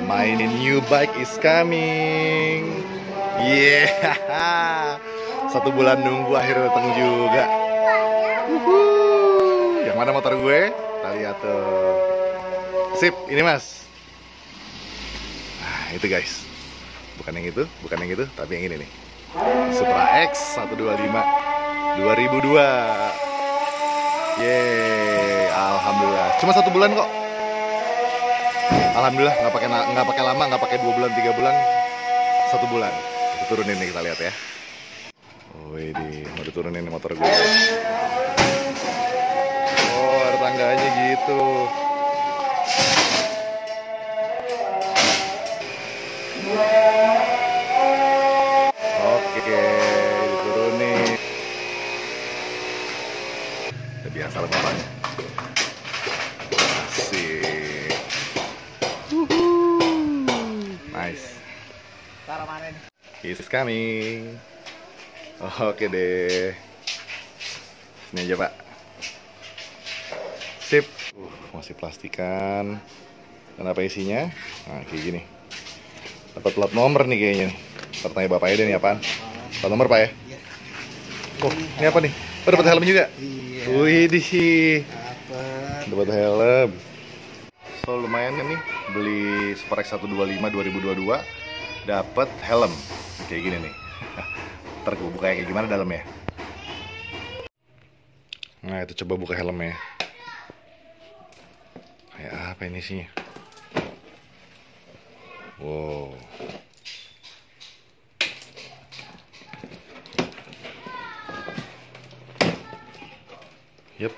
My new bike is coming. Yeah. 1 bulan nunggu akhirnya datang juga. Yang mana motor gue? Kita lihat tuh. Sip, ini mas. Nah itu guys. Bukan yang itu, tapi yang ini nih. Supra X 125 2002. Yeay, alhamdulillah. Cuma 1 bulan kok. Alhamdulillah, nggak pakai lama, nggak pakai 2 bulan, 3 bulan, 1 bulan. Kita turunin nih, kita lihat ya. Wih, mau diturunin nih motor gue. Oh, ada tangganya gitu. Oke, diturunin. Udah biasa lah bapaknya. Asik. Nice. He's coming. Oke deh. Ini aja pak. Sip. Masih plastikan. Dan apa isinya? Nah kayak gini. Dapat plat nomor nih kayaknya nih. Pertanyaan bapaknya deh nih apaan? Plat nomor pak ya? Oh ini apa nih? Oh dapat helm juga? Iya. Wih di sih. Dapat helm. So lumayan nih beli Supra X 125 2022 dapat helm kayak gini nih. Ntar gue buka kayak gimana dalamnya. Nah itu coba buka helmnya. Kayak apa ini isinya? Wow. Yep.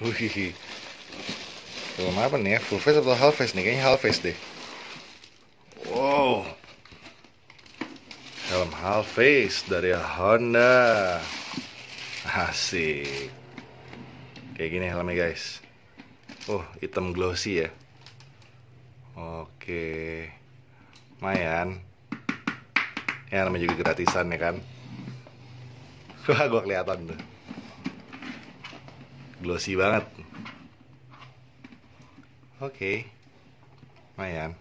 Wih. Film apa nih ya? Full face atau half face nih? Kayaknya half face deh. Wow. Helm half face dari Honda. Asik. Kayak gini helmnya guys. Oh, hitam glossy ya. Oke. Lumayan. Ya namanya juga gratisan ya kan. Wah, gua kelihatan tuh. Glossy banget. Oke. Lumayan.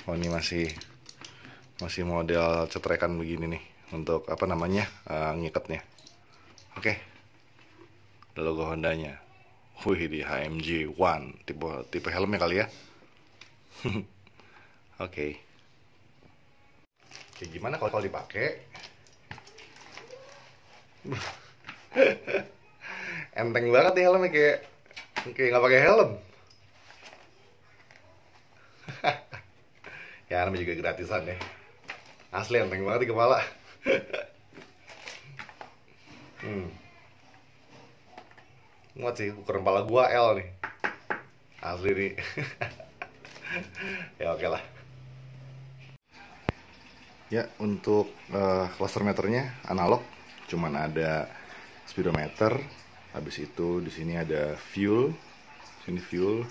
Oh ini masih model cetrekan begini nih untuk apa namanya ngikatnya. Oke. Ada logo Hondanya. Wih di HMG One tipe helmnya kali ya. Oke. Kayak gimana kalau dipakai? Enteng banget nih helmnya kayak nggak pakai helm. Ya namanya juga gratisan ya. Asli enteng banget di kepala. Muat sih, ukuran kepala gua L nih. Asli nih. Ya oke lah. Ya untuk cluster meternya analog, cuman ada speedometer. Habis itu di sini ada fuel. Sini fuel.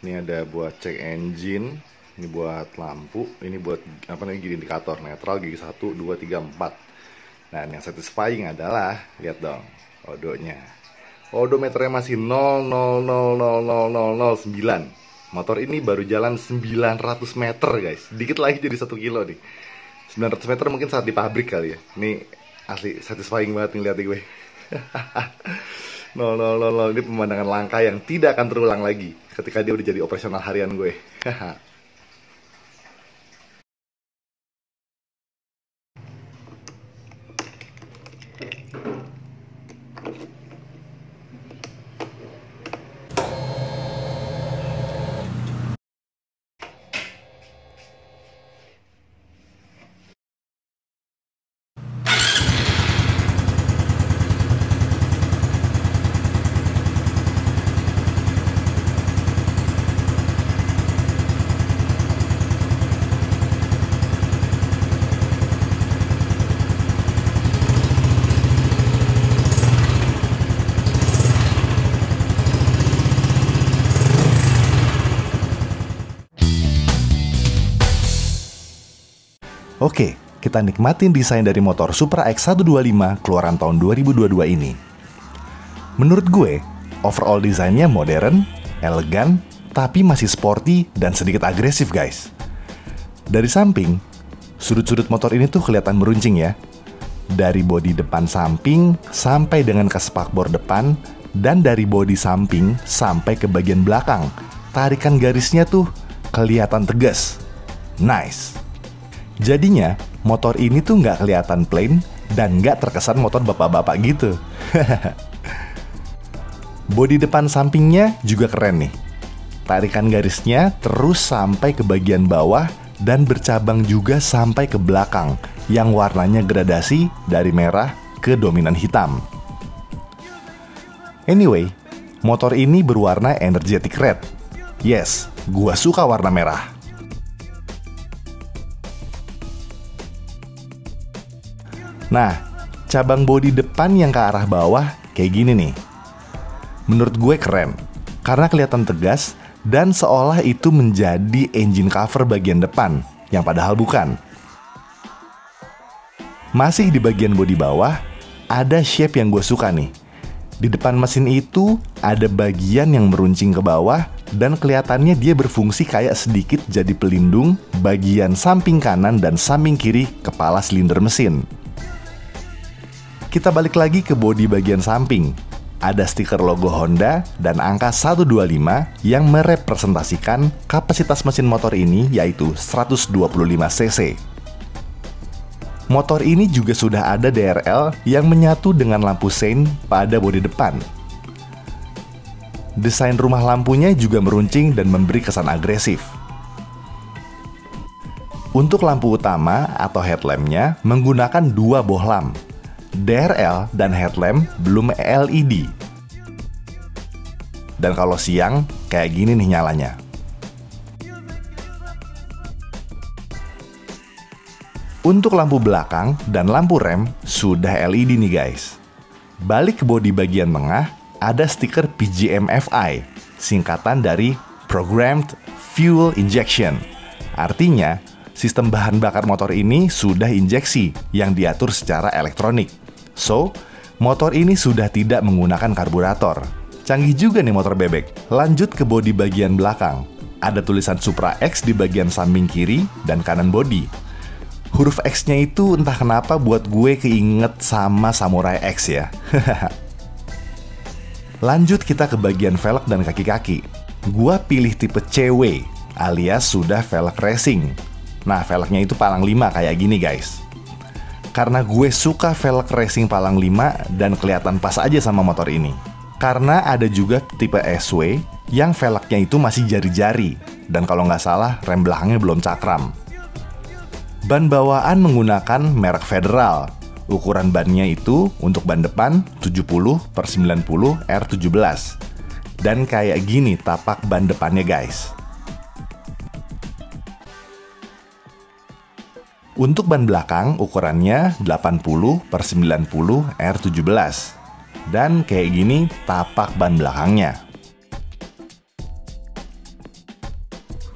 Ini ada buat cek engine. Ini buat lampu, ini buat apa namanya gigi indikator netral, gigi 1, 2, 3, 4. Nah yang satisfying adalah, lihat dong, odonya. Odometernya masih 0,0000009. Motor ini baru jalan 900 meter guys. Dikit lagi jadi 1 kilo nih. 900 meter mungkin saat di pabrik kali ya. Ini asli satisfying banget nih lihat gue. 0,000. Ini pemandangan langka yang tidak akan terulang lagi ketika dia udah jadi operasional harian gue. Oke, kita nikmatin desain dari motor Supra X 125 keluaran tahun 2022 ini. Menurut gue, overall desainnya modern, elegan, tapi masih sporty dan sedikit agresif guys. Dari samping, sudut-sudut motor ini tuh kelihatan meruncing ya. Dari bodi depan samping sampai dengan ke spakbor depan, dan dari bodi samping sampai ke bagian belakang. Tarikan garisnya tuh kelihatan tegas. Nice. Jadinya, motor ini tuh nggak kelihatan plain dan nggak terkesan motor bapak-bapak gitu. Bodi depan sampingnya juga keren nih. Tarikan garisnya terus sampai ke bagian bawah dan bercabang juga sampai ke belakang yang warnanya gradasi dari merah ke dominan hitam. Anyway, motor ini berwarna energetic red. Yes, gua suka warna merah. Nah, cabang bodi depan yang ke arah bawah kayak gini nih. Menurut gue keren, karena kelihatan tegas dan seolah itu menjadi engine cover bagian depan, yang padahal bukan. Masih di bagian bodi bawah, ada shape yang gue suka nih. Di depan mesin itu ada bagian yang meruncing ke bawah dan kelihatannya dia berfungsi kayak sedikit jadi pelindung bagian samping kanan dan samping kiri kepala silinder mesin. Kita balik lagi ke bodi bagian samping. Ada stiker logo Honda dan angka 125 yang merepresentasikan kapasitas mesin motor ini yaitu 125 cc. Motor ini juga sudah ada DRL yang menyatu dengan lampu sein pada bodi depan. Desain rumah lampunya juga meruncing dan memberi kesan agresif. Untuk lampu utama atau headlampnya menggunakan dua bohlam. DRL dan headlamp belum LED. Dan kalau siang, kayak gini nih nyalanya. Untuk lampu belakang dan lampu rem sudah LED nih guys. Balik ke bodi bagian tengah, ada stiker PGM-FI, singkatan dari Programmed Fuel Injection. Artinya, sistem bahan bakar motor ini sudah injeksi yang diatur secara elektronik. So, motor ini sudah tidak menggunakan karburator. Canggih juga nih motor bebek. Lanjut ke bodi bagian belakang. Ada tulisan Supra X di bagian samping kiri dan kanan bodi. Huruf X-nya itu entah kenapa buat gue keinget sama Samurai X ya. Lanjut kita ke bagian velg dan kaki-kaki. Gua pilih tipe CW alias sudah velg racing. Nah, velgnya itu palang 5 kayak gini guys. Karena gue suka velg racing palang 5 dan kelihatan pas aja sama motor ini. Karena ada juga tipe SW yang velgnya itu masih jari-jari. Dan kalau nggak salah rem belakangnya belum cakram. Ban bawaan menggunakan merek Federal. Ukuran bannya itu untuk ban depan 70/90 R17. Dan kayak gini tapak ban depannya guys. Untuk ban belakang ukurannya 80/90 R17. Dan kayak gini tapak ban belakangnya.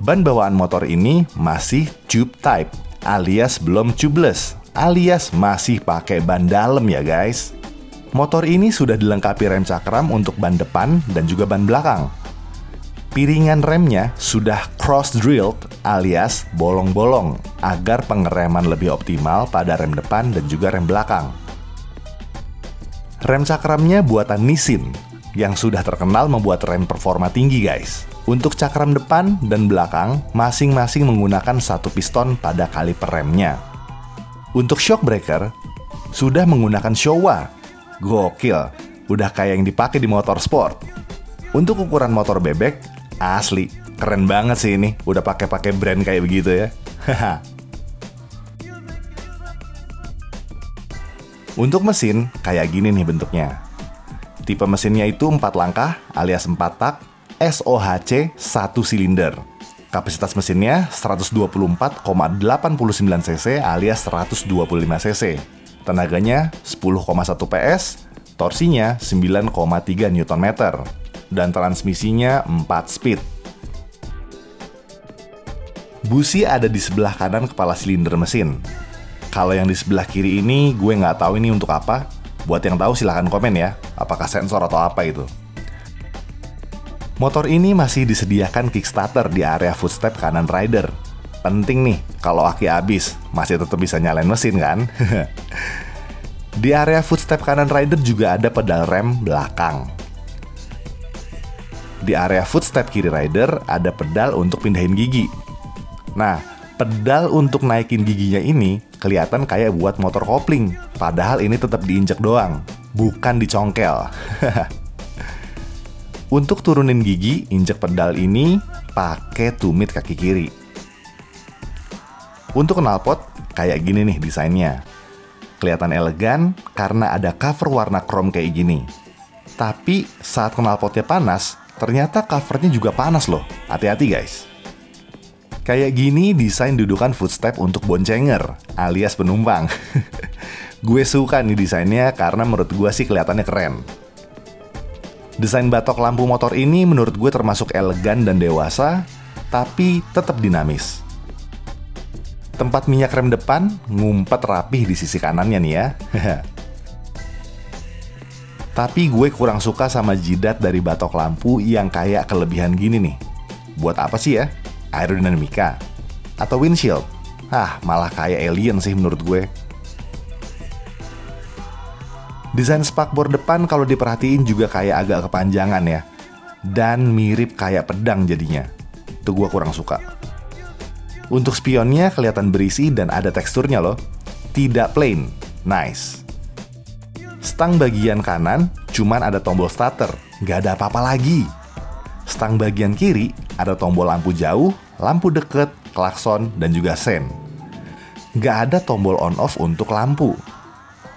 Ban bawaan motor ini masih tube type alias belum tubeless alias masih pakai ban dalam ya guys. Motor ini sudah dilengkapi rem cakram untuk ban depan dan juga ban belakang. Piringan remnya sudah cross-drilled alias bolong-bolong agar pengereman lebih optimal pada rem depan dan juga rem belakang. Rem cakramnya buatan Nissin yang sudah terkenal membuat rem performa tinggi guys. Untuk cakram depan dan belakang masing-masing menggunakan satu piston pada kaliper remnya. Untuk shock breaker sudah menggunakan Showa. Gokil, udah kayak yang dipakai di motor sport. Untuk ukuran motor bebek, asli, keren banget sih ini. Udah pakai brand kayak begitu ya. Untuk mesin, kayak gini nih bentuknya. Tipe mesinnya itu 4 langkah alias 4 tak, SOHC 1 silinder. Kapasitas mesinnya 124,89 cc alias 125 cc. Tenaganya 10,1 PS, torsinya 9,3 Nm, dan transmisinya 4 speed. Busi ada di sebelah kanan kepala silinder mesin. Kalau yang di sebelah kiri ini gue nggak tahu ini untuk apa. Buat yang tahu silahkan komen ya. apakah sensor atau apa itu. Motor ini masih disediakan kickstarter di area footstep kanan rider. Penting nih, kalau aki habis, masih tetap bisa nyalain mesin kan? Di area footstep kanan rider juga ada pedal rem belakang. Di area footstep kiri rider ada pedal untuk pindahin gigi. Nah, pedal untuk naikin giginya ini kelihatan kayak buat motor kopling, padahal ini tetap diinjek doang, bukan dicongkel. Untuk turunin gigi, injek pedal ini pakai tumit kaki kiri. Untuk knalpot, kayak gini nih desainnya. Kelihatan elegan karena ada cover warna chrome kayak gini. Tapi saat knalpotnya panas, ternyata covernya juga panas loh. Hati-hati guys. Kayak gini desain dudukan footstep untuk boncenger, alias penumpang. Gue suka nih desainnya karena menurut gue sih kelihatannya keren. Desain batok lampu motor ini menurut gue termasuk elegan dan dewasa, tapi tetap dinamis. Tempat minyak rem depan ngumpet rapih di sisi kanannya nih ya. Tapi gue kurang suka sama jidat dari batok lampu yang kayak kelebihan gini nih. Buat apa sih ya? Aerodinamika? Atau windshield? Malah kayak alien sih menurut gue. Desain spakbor depan kalau diperhatiin juga kayak agak kepanjangan ya. Dan mirip kayak pedang jadinya. Itu gue kurang suka. Untuk spionnya kelihatan berisi dan ada teksturnya loh. Tidak plain, nice. Stang bagian kanan cuman ada tombol starter, nggak ada apa-apa lagi. Stang bagian kiri ada tombol lampu jauh, lampu deket, klakson, dan juga sen. Nggak ada tombol on-off untuk lampu.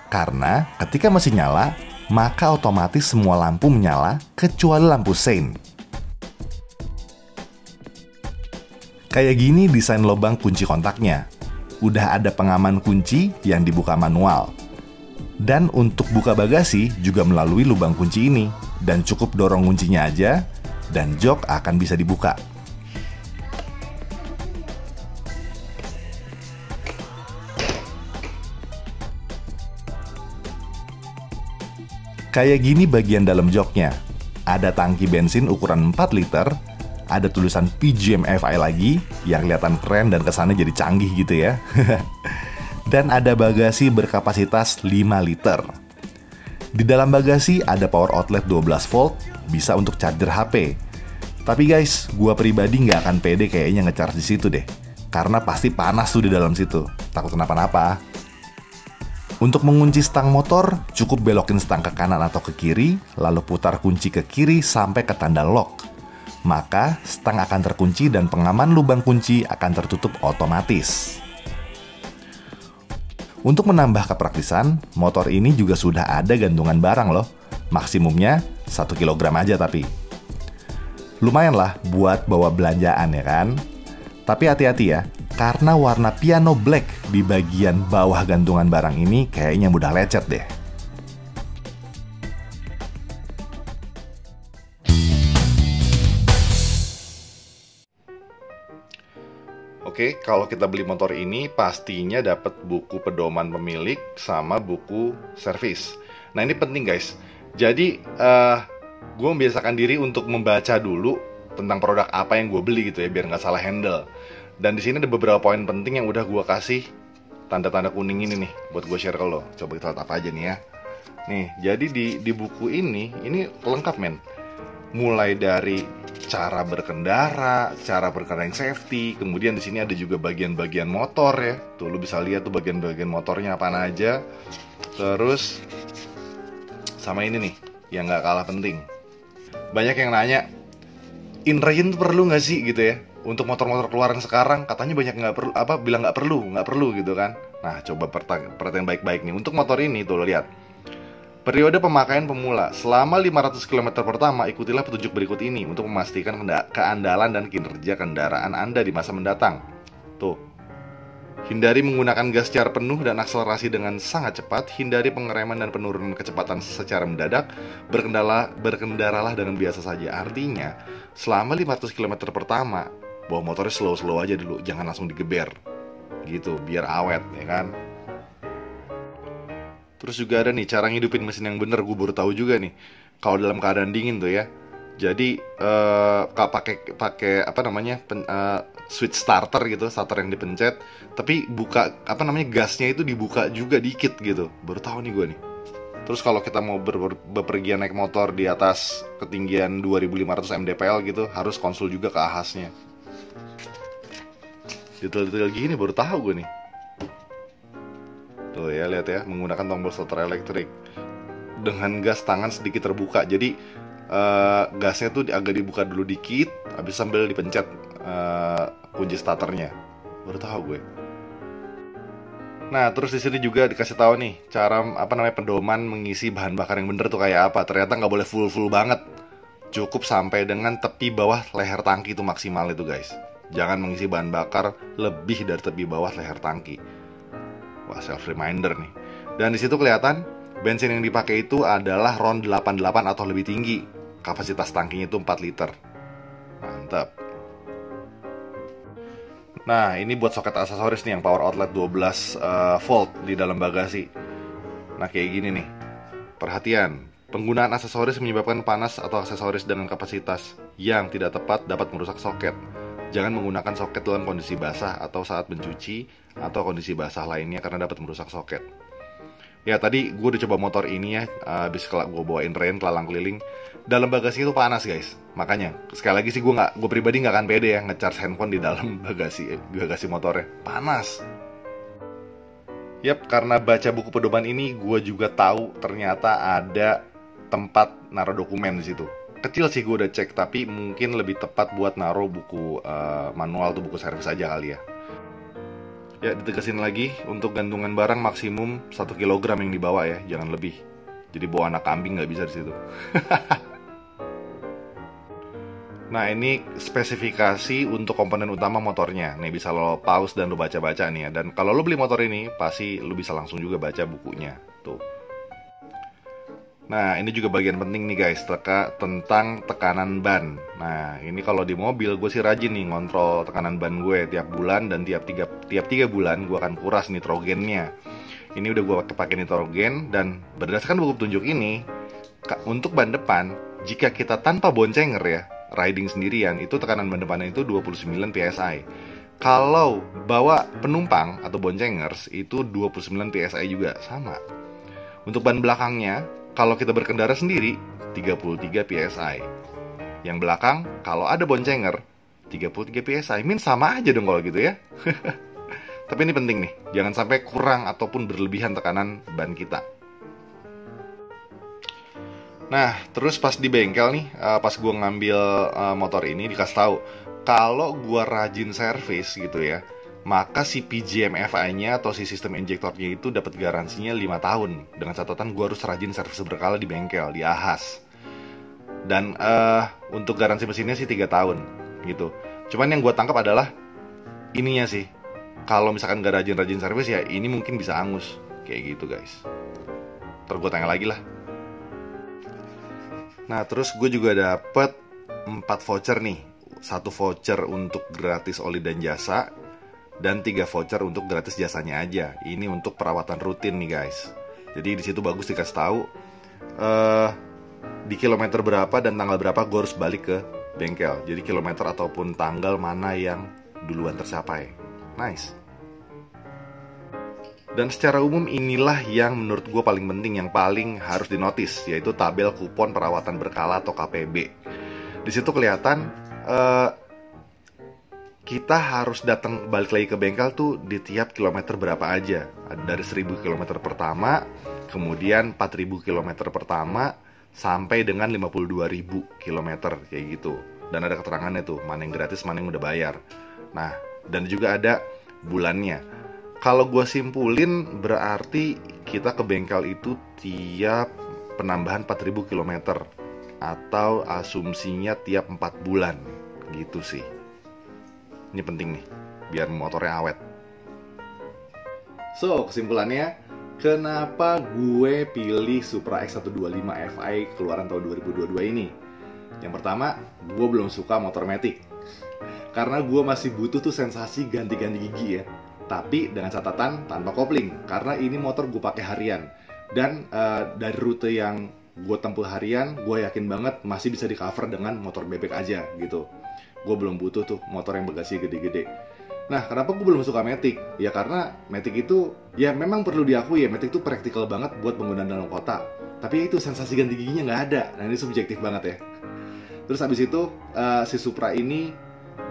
Karena ketika masih nyala, maka otomatis semua lampu menyala kecuali lampu sein. Kayak gini desain lubang kunci kontaknya. Udah ada pengaman kunci yang dibuka manual. Dan untuk buka bagasi juga melalui lubang kunci ini. Dan cukup dorong kuncinya aja, dan jok akan bisa dibuka. Kayak gini bagian dalam joknya. Ada tangki bensin ukuran 4 liter, ada tulisan PGM-FI lagi, yang kelihatan keren dan kesannya jadi canggih gitu ya. Dan ada bagasi berkapasitas 5 liter. Di dalam bagasi ada power outlet 12 volt, bisa untuk charger HP. Tapi guys, gua pribadi nggak akan pede kayaknya nge-charge di situ deh. Karena pasti panas tuh di dalam situ, takut kenapa-napa. Untuk mengunci stang motor, cukup belokin stang ke kanan atau ke kiri, lalu putar kunci ke kiri sampai ke tanda lock. Maka stang akan terkunci dan pengaman lubang kunci akan tertutup otomatis. Untuk menambah kepraktisan, motor ini juga sudah ada gantungan barang loh. Maksimumnya 1 kg aja tapi. Lumayan lah buat bawa belanjaan ya kan? Tapi hati-hati ya, karena warna piano black di bagian bawah gantungan barang ini kayaknya mudah lecet deh. Oke, kalau kita beli motor ini pastinya dapat buku pedoman pemilik sama buku servis. Nah ini penting guys. Jadi gue membiasakan diri untuk membaca dulu tentang produk apa yang gue beli gitu ya, biar nggak salah handle. Dan di sini ada beberapa poin penting yang udah gue kasih tanda-tanda kuning ini nih buat gue share ke lo. Coba kita lihat apa aja nih ya. Nih, jadi di buku ini lengkap men. Mulai dari cara berkendara yang safety, kemudian di sini ada juga bagian-bagian motor ya. Tuh lu bisa lihat tuh bagian-bagian motornya apa aja. Terus sama ini nih yang nggak kalah penting. Banyak yang nanya, in-rain tuh perlu nggak sih gitu ya? Untuk motor-motor keluaran sekarang katanya banyak nggak perlu, bilang nggak perlu gitu kan? Nah coba perhatian baik-baik nih. Untuk motor ini tuh lo lihat. Periode pemakaian pemula, selama 500 km pertama, ikutilah petunjuk berikut ini untuk memastikan keandalan dan kinerja kendaraan Anda di masa mendatang. Tuh, hindari menggunakan gas secara penuh dan akselerasi dengan sangat cepat, hindari pengereman dan penurunan kecepatan secara mendadak, berkendaralah dengan biasa saja. Artinya, selama 500 km pertama, bawa motornya slow-slow aja dulu, jangan langsung digeber. Gitu, biar awet, ya kan? Terus juga ada nih cara ngidupin mesin yang bener, gue baru tahu juga nih. Kalau dalam keadaan dingin tuh ya. Jadi kalau pakai apa namanya switch starter gitu, starter yang dipencet, tapi buka apa namanya gasnya itu dibuka juga dikit gitu. Baru tahu nih gue nih. Terus kalau kita mau bepergian naik motor di atas ketinggian 2500 mdpl gitu, harus konsul juga ke ahasnya. Detail-detail gini baru tahu gue nih. Tuh ya, lihat ya, menggunakan tombol starter elektrik dengan gas tangan sedikit terbuka. Jadi gasnya tuh agak dibuka dulu dikit, habis sambil dipencet kunci starternya. Baru tahu gue. Nah, terus di sini juga dikasih tahu nih cara apa namanya pedoman mengisi bahan bakar yang bener tuh kayak apa. Ternyata nggak boleh full banget. Cukup sampai dengan tepi bawah leher tangki itu maksimal itu guys. Jangan mengisi bahan bakar lebih dari tepi bawah leher tangki. Wah, self reminder nih. Dan di situ kelihatan bensin yang dipakai itu adalah RON 88 atau lebih tinggi. Kapasitas tangkinya itu 4 liter. Mantap. Nah, ini buat soket aksesoris nih yang power outlet 12 volt di dalam bagasi. Nah, kayak gini nih. Perhatian, penggunaan aksesoris menyebabkan panas atau aksesoris dengan kapasitas yang tidak tepat dapat merusak soket. Jangan menggunakan soket dalam kondisi basah atau saat mencuci atau kondisi basah lainnya karena dapat merusak soket. Ya, tadi gue udah coba motor ini ya, habis gue bawain Rain kelalang keliling. Dalam bagasi itu panas guys. Makanya, sekali lagi sih gue pribadi nggak akan pede ya ngecharge handphone di dalam bagasi motornya. Panas. Yap, karena baca buku pedoman ini, gue juga tahu ternyata ada tempat naruh dokumen di situ. Kecil sih gue udah cek, tapi mungkin lebih tepat buat naruh buku manual atau buku servis aja kali ya. Ya, ditegasin lagi, untuk gantungan barang maksimum 1 kg yang dibawa ya, jangan lebih. Jadi bawa anak kambing nggak bisa di situ. Nah, ini spesifikasi untuk komponen utama motornya. Nih bisa lo pause dan lo baca-baca nih ya. Dan kalau lo beli motor ini, pasti lo bisa langsung juga baca bukunya. Tuh. Nah, ini juga bagian penting nih guys, tentang tekanan ban. Nah, ini kalau di mobil gue sih rajin nih ngontrol tekanan ban gue tiap bulan, dan tiap 3 bulan gue akan kuras nitrogennya. Ini udah gue pakai nitrogen, dan berdasarkan buku petunjuk ini, untuk ban depan, jika kita tanpa boncenger ya, riding sendirian, itu tekanan ban depannya itu 29 psi. Kalau bawa penumpang atau boncengers, itu 29 psi juga, sama. Untuk ban belakangnya, kalau kita berkendara sendiri, 33 psi. Yang belakang, kalau ada boncenger, 33 psi. Sama aja dong kalau gitu ya. Tapi ini penting nih, jangan sampai kurang ataupun berlebihan tekanan ban kita. Nah, terus pas di bengkel nih, pas gue ngambil motor ini, dikasih tahu kalau gue rajin servis gitu ya, maka si PGM-FI-nya atau si sistem injektornya itu dapat garansinya 5 tahun. Dengan catatan gue harus rajin servis berkala di bengkel, di ahas. Dan untuk garansi mesinnya sih 3 tahun gitu. Cuman yang gue tangkap adalah ininya sih. Kalau misalkan gak rajin-rajin servis ya ini mungkin bisa angus. Kayak gitu guys. Ntar gue tanya lagi lah. Nah, terus gue juga dapet 4 voucher nih. 1 voucher untuk gratis oli dan jasa, dan 3 voucher untuk gratis jasanya aja. Ini untuk perawatan rutin nih guys. Jadi di situ bagus dikasih tahu di kilometer berapa dan tanggal berapa gue harus balik ke bengkel. Jadi kilometer ataupun tanggal mana yang duluan tercapai. Nice. Dan secara umum inilah yang menurut gue paling penting, yang paling harus dinotis, yaitu tabel kupon perawatan berkala atau KPB. Di situ kelihatan kita harus datang balik lagi ke bengkel tuh di tiap kilometer berapa aja. Dari 1000 km pertama, kemudian 4000 km pertama, sampai dengan 52.000 km kayak gitu. Dan ada keterangannya tuh, mana yang gratis, mana yang udah bayar. Nah, dan juga ada bulannya. Kalau gue simpulin, berarti kita ke bengkel itu tiap penambahan 4000 km, atau asumsinya tiap 4 bulan gitu sih. Ini penting nih, biar motornya awet. So, kesimpulannya, kenapa gue pilih Supra X125 Fi keluaran tahun 2022 ini? Yang pertama, gue belum suka motor matic. Karena gue masih butuh tuh sensasi ganti-ganti gigi ya. Tapi dengan catatan tanpa kopling, karena ini motor gue pakai harian. Dan dari rute yang gue tempuh harian, gue yakin banget masih bisa di cover dengan motor bebek aja gitu. Gue belum butuh tuh motor yang bagasinya gede-gede. Nah, kenapa gue belum suka Matic? Ya karena Matic itu, ya memang perlu diakui ya, Matic itu praktikal banget buat penggunaan dalam kota. Tapi itu sensasi ganti giginya nggak ada. Nah, ini subjektif banget ya. Terus abis itu, si Supra ini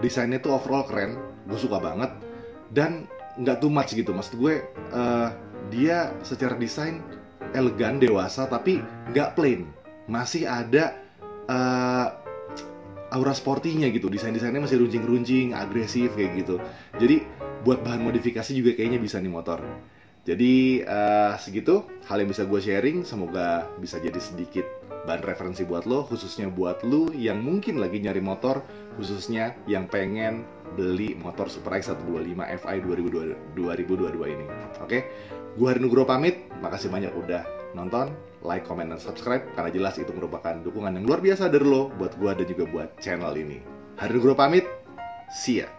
desainnya tuh overall keren. Gue suka banget. Dan nggak too much gitu. Maksud gue, dia secara desain elegan, dewasa, tapi nggak plain. Masih ada aura sportinya gitu. Desain-desainnya masih runcing-runcing, agresif kayak gitu. Jadi buat bahan modifikasi juga kayaknya bisa nih motor. Jadi segitu hal yang bisa gue sharing. Semoga bisa jadi sedikit bahan referensi buat lo, khususnya buat lo yang mungkin lagi nyari motor, khususnya yang pengen beli motor Supra X125 Fi 2022 ini. Oke, gue Hari Nugroho pamit. Makasih banyak udah nonton, like, comment, dan subscribe, karena jelas itu merupakan dukungan yang luar biasa dari lo buat gue dan juga buat channel ini. Hari Nugroho pamit, see ya.